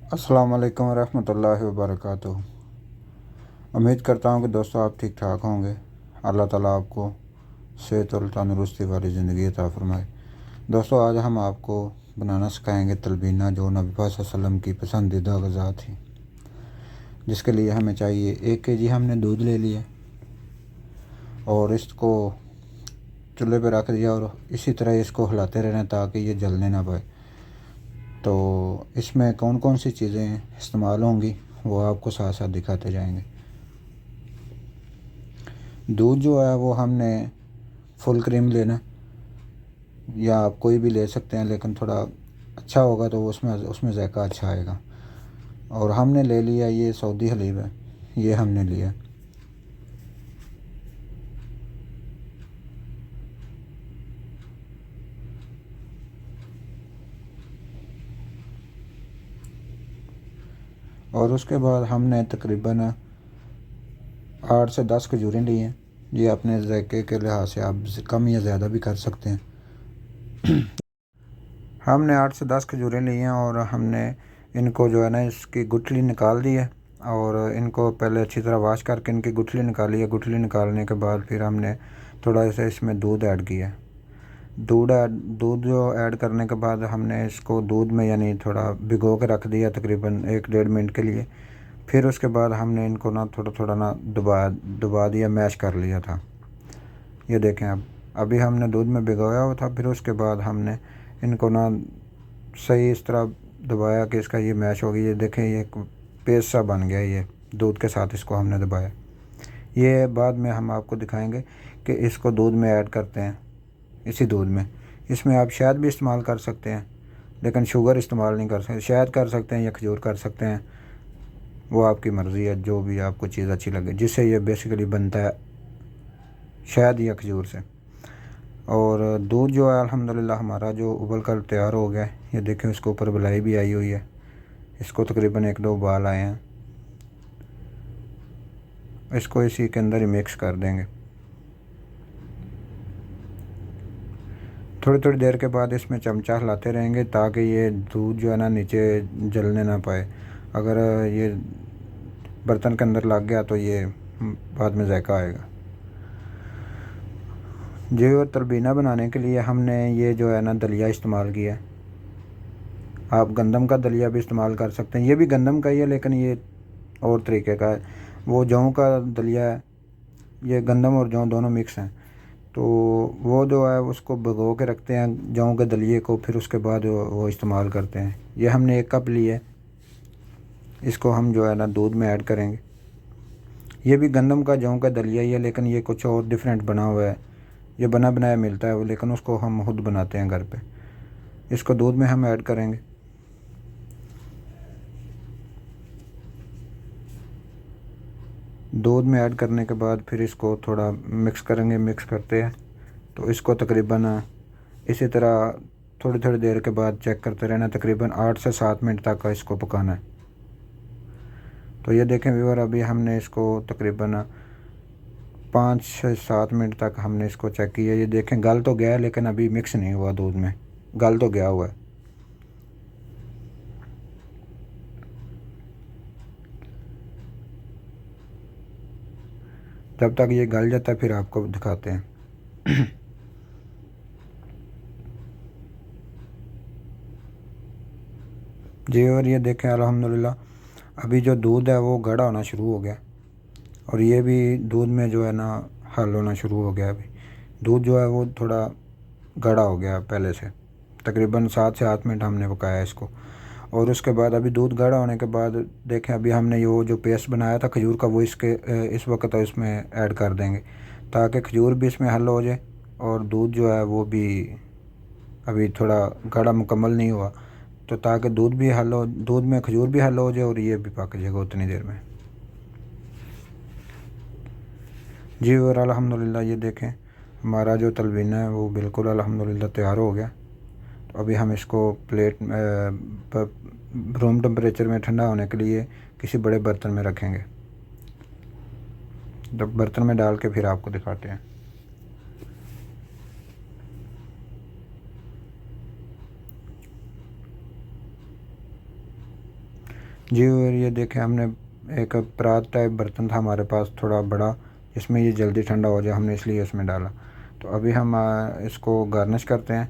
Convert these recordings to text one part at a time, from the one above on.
अस्सलाम वालेकुम रहमतुल्लाहि व बरकातुहू। उम्मीद करता हूँ कि दोस्तों आप ठीक ठाक होंगे। अल्लाह ताला आपको सेहत और तंदुरुस्ती वाली ज़िंदगी अता फ़रमाए। दोस्तों आज हम आपको बनाना सिखाएंगे तलबीना, जो नबी पाक सल्लल्लाहु अलैहि वसल्लम की पसंदीदा ग़ज़ा थी। जिसके लिए हमें चाहिए 1 kg हमने दूध ले लिया और इसको चूल्हे पर रख दिया और इसी तरह इसको हिलाते रहना ताकि ये जलने ना पाए। तो इसमें कौन कौन सी चीज़ें इस्तेमाल होंगी वो आपको साथ साथ दिखाते जाएंगे। दूध जो है वो हमने फुल क्रीम लेना, या आप कोई भी ले सकते हैं, लेकिन थोड़ा अच्छा होगा तो उसमें उसमें जायका अच्छा आएगा। और हमने ले लिया ये सऊदी हलीब है, ये हमने लिया। और उसके बाद हमने तकरीबन 8 से 10 खजूरें ली हैं। ये अपने जायके के लिहाज से आप कम या ज़्यादा भी कर सकते हैं। हमने 8 से 10 खजूरें ली हैं और हमने इनको जो है ना इसकी गुठली निकाल दी है और इनको पहले अच्छी तरह वॉश करके इनकी गुठली निकाली है। गुठली निकालने के बाद फिर हमने थोड़ा सा इसमें दूध ऐड किया है। दूध जो ऐड करने के बाद हमने इसको दूध में यानी थोड़ा भिगो के रख दिया तकरीबन 1 डेढ़ मिनट के लिए। फिर उसके बाद हमने इनको ना थोड़ा थोड़ा ना दबा दबा दिया, मैश कर लिया था। ये देखें, अब अभी हमने दूध में भिगोया हुआ था। फिर उसके बाद हमने इनको ना सही इस तरह दबाया कि इसका ये मैश हो गया। ये देखें, ये पेस्ट सा बन गया। ये दूध के साथ इसको हमने दबाया। ये बाद में हम आपको दिखाएंगे कि इसको दूध में ऐड करते हैं। इसी दूध में इसमें आप शहद भी इस्तेमाल कर सकते हैं, लेकिन शुगर इस्तेमाल नहीं कर सकते। शहद कर सकते हैं या खजूर कर सकते हैं, वो आपकी मर्ज़ी है, जो भी आपको चीज़ अच्छी लगे। जिससे ये बेसिकली बनता है शहद या खजूर से। और दूध जो है अल्हम्दुलिल्लाह हमारा जो उबल कर तैयार हो गया है। ये देखें, इसके ऊपर बलाई भी आई हुई है। इसको तकरीबन 1-2 उबाल आए हैं। इसको इसी के अंदर ही मिक्स कर देंगे। थोड़ी थोड़ी देर के बाद इसमें चमचा हिलाते रहेंगे ताकि ये दूध जो है ना नीचे जलने ना पाए। अगर ये बर्तन के अंदर लग गया तो ये बाद में जायका आएगा जी। और तलबीना बनाने के लिए हमने ये जो है ना दलिया इस्तेमाल किया है। आप गंदम का दलिया भी इस्तेमाल कर सकते हैं। ये भी गंदम का ही है, लेकिन ये और तरीके का है। वो जौ का दलिया है, ये गंदम और जौ दोनों मिक्स हैं। तो वो जो है उसको भिगो के रखते हैं जौ के दलिए को, फिर उसके बाद वो इस्तेमाल करते हैं। ये हमने 1 कप ली है, इसको हम जो है ना दूध में ऐड करेंगे। ये भी गंदम का जौ का दलिया ही है, लेकिन ये कुछ और डिफरेंट बना हुआ है। ये बना बनाया मिलता है वो, लेकिन उसको हम खुद बनाते हैं घर पे। इसको दूध में हम ऐड करेंगे। दूध में ऐड करने के बाद फिर इसको थोड़ा मिक्स करेंगे। मिक्स करते हैं तो इसको तकरीबन इसी तरह थोड़ी थोड़ी देर के बाद चेक करते रहना। तकरीबन 8 से 7 मिनट तक इसको पकाना है। तो ये देखें व्यूअर, अभी हमने इसको तकरीबन 5 से 7 मिनट तक हमने इसको चेक किया। ये देखें गल तो गया है, लेकिन अभी मिक्स नहीं हुआ दूध में। गल तो गया हुआ है। जब तक ये गल जाता है फिर आपको दिखाते हैं। जी, और ये देखें अल्हम्दुलिल्लाह अभी जो दूध है वो गाढ़ा होना शुरू हो गया और ये भी दूध में जो है ना हल होना शुरू हो गया। अभी दूध जो है वो थोड़ा गाढ़ा हो गया पहले से। तकरीबन 7 से 8 मिनट हमने पकाया इसको। और उसके बाद अभी दूध गाढ़ा होने के बाद देखें, अभी हमने ये वो जो पेस्ट बनाया था खजूर का वो इस वक्त इसमें ऐड कर देंगे ताकि खजूर भी इसमें हल हो जाए और दूध जो है वो भी अभी थोड़ा गाढ़ा मुकम्मल नहीं हुआ, तो ताकि दूध भी हल हो, दूध में खजूर भी हल हो जाए और ये भी पक जाएगा उतनी देर में जी। और अल्हम्दुलिल्लाह ये देखें हमारा जो तलबीना है वो बिल्कुल अल्हम्दुलिल्लाह तैयार हो गया। तो अभी हम इसको रूम टेम्परेचर में ठंडा होने के लिए किसी बड़े बर्तन में रखेंगे। जब बर्तन में डाल के फिर आपको दिखाते हैं। जी और ये देखें, हमने एक परात टाइप बर्तन था हमारे पास थोड़ा बड़ा, जिसमें ये जल्दी ठंडा हो जाए, हमने इसलिए इसमें डाला। तो अभी हम इसको गार्निश करते हैं,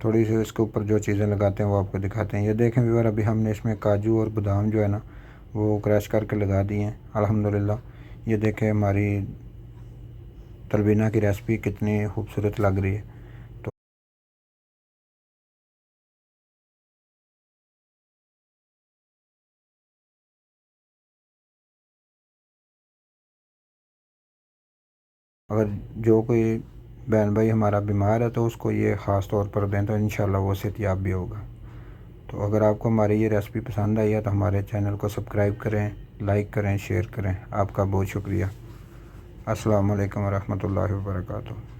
थोड़ी सी इसके ऊपर जो चीज़ें लगाते हैं वो आपको दिखाते हैं। ये देखें व्यूअर, अभी हमने इसमें काजू और बादाम जो है ना वो क्रश करके लगा दिए हैं अल्हम्दुलिल्लाह। ये देखें हमारी तलबीना की रेसिपी कितनी खूबसूरत लग रही है। तो अगर जो कोई बहन भाई हमारा बीमार है तो उसको ये ख़ास तौर पर दें तो इंशाल्लाह वो सेहतियाब भी होगा। तो अगर आपको हमारी ये रेसिपी पसंद आई है तो हमारे चैनल को सब्सक्राइब करें, लाइक करें, शेयर करें। आपका बहुत शुक्रिया। अस्सलाम वालेकुम व रहमतुल्लाहि व बरकातुहू।